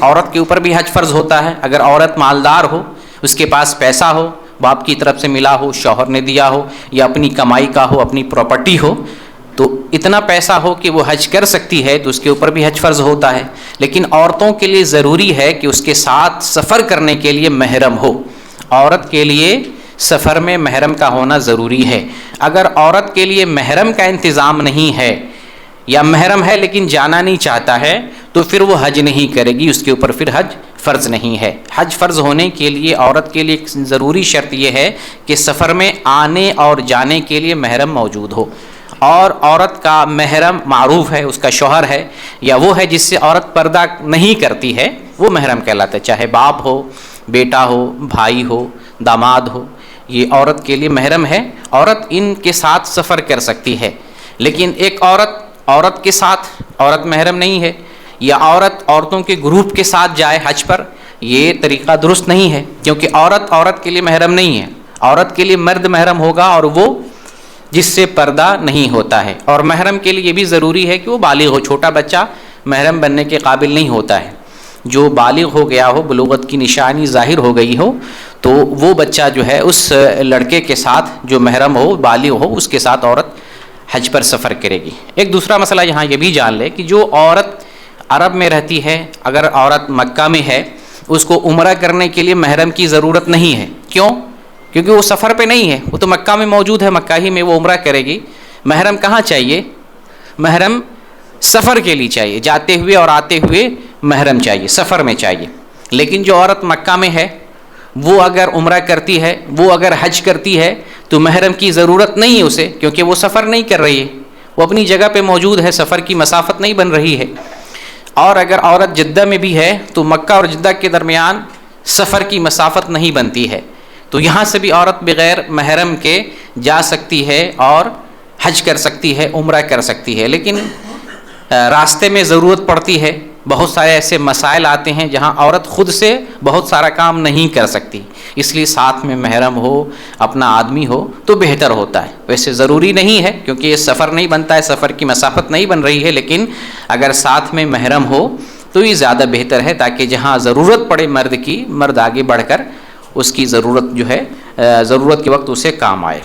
عورت کے اوپر بھی حج فرض ہوتا ہے. اگر عورت مالدار ہو, اس کے پاس پیسہ ہو, باپ کی طرف سے ملا ہو, شوہر نے دیا ہو, یا اپنی کمائی کا ہو, اپنی پراپرٹی ہو, تو اتنا پیسہ ہو کہ وہ حج کر سکتی ہے, تو اس کے اوپر بھی حج فرض ہوتا ہے. لیکن عورتوں کے لیے ضروری ہے کہ اس کے ساتھ سفر کرنے کے لیے محرم ہو. عورت کے لیے سفر میں محرم کا ہونا ضروری ہے. اگر عورت کے لیے محرم کا انتظام نہیں ہے, یا محرم ہے لیکن جانا نہیں چاہتا ہے, تو پھر وہ حج نہیں کرے گی, اس کے اوپر پھر حج فرض نہیں ہے. حج فرض ہونے کے لیے عورت کے لیے ضروری شرط یہ ہے کہ سفر میں آنے اور جانے کے لیے محرم موجود ہو. اور عورت کا محرم معروف ہے, اس کا شوہر ہے, یا وہ ہے جس سے عورت پردہ نہیں کرتی ہے, وہ محرم کہلاتا ہے. چاہے باپ ہو, بیٹا ہو, بھائی ہو, داماد ہو, یہ عورت کے لیے محرم ہے. عورت ان کے ساتھ سفر کر سکتی ہے. لیکن ایک عورت کے ساتھ عورت محرم نہیں ہے, یا عورتوں کے گروپ کے ساتھ جائے حج پر, یہ طریقہ درست نہیں ہے, کیونکہ عورت کے لیے محرم نہیں ہے. عورت کے لیے مرد محرم ہوگا, اور وہ جس سے پردہ نہیں ہوتا ہے. اور محرم کے لیے یہ بھی ضروری ہے کہ وہ بالغ ہو. چھوٹا بچہ محرم بننے کے قابل نہیں ہوتا ہے. جو بالغ ہو گیا ہو, بلوغت کی نشانی ظاہر ہو گئی ہو, تو وہ بچہ جو ہے اس لڑکے کے ساتھ جو محرم ہو, بالغ ہو, اس کے ساتھ عورت حج پر سفر کرے گی. ایک دوسرا مسئلہ یہاں یہ بھی جان لے کہ جو عورت عرب میں رہتی ہے, اگر عورت مکہ میں ہے, اس کو عمرہ کرنے کے لیے محرم کی ضرورت نہیں ہے. کیوں؟ کیونکہ وہ سفر پہ نہیں ہے, وہ تو مکہ میں موجود ہے, مکہ ہی میں وہ عمرہ کرے گی. محرم کہاں چاہیے؟ محرم سفر کے لیے چاہیے, جاتے ہوئے اور آتے ہوئے محرم چاہیے, سفر میں چاہیے. لیکن جو عورت مکہ میں ہے, وہ اگر عمرہ کرتی ہے, وہ اگر حج کرتی ہے, تو محرم کی ضرورت نہیں ہے اسے, کیونکہ وہ سفر نہیں کر رہی ہے, وہ اپنی جگہ پہ موجود ہے, سفر کی مسافت نہیں بن رہی ہے. اور اگر عورت جدہ میں بھی ہے, تو مکہ اور جدہ کے درمیان سفر کی مسافت نہیں بنتی ہے, تو یہاں سے بھی عورت بغیر محرم کے جا سکتی ہے اور حج کر سکتی ہے, عمرہ کر سکتی ہے. لیکن راستے میں ضرورت پڑتی ہے, بہت سارے ایسے مسائل آتے ہیں جہاں عورت خود سے بہت سارا کام نہیں کر سکتی, اس لیے ساتھ میں محرم ہو, اپنا آدمی ہو, تو بہتر ہوتا ہے. ویسے ضروری نہیں ہے, کیونکہ یہ سفر نہیں بنتا ہے, سفر کی مسافت نہیں بن رہی ہے, لیکن اگر ساتھ میں محرم ہو تو یہ زیادہ بہتر ہے, تاکہ جہاں ضرورت پڑے مرد کی, مرد آگے بڑھ کر اس کی ضرورت جو ہے, ضرورت کے وقت اسے کام آئے.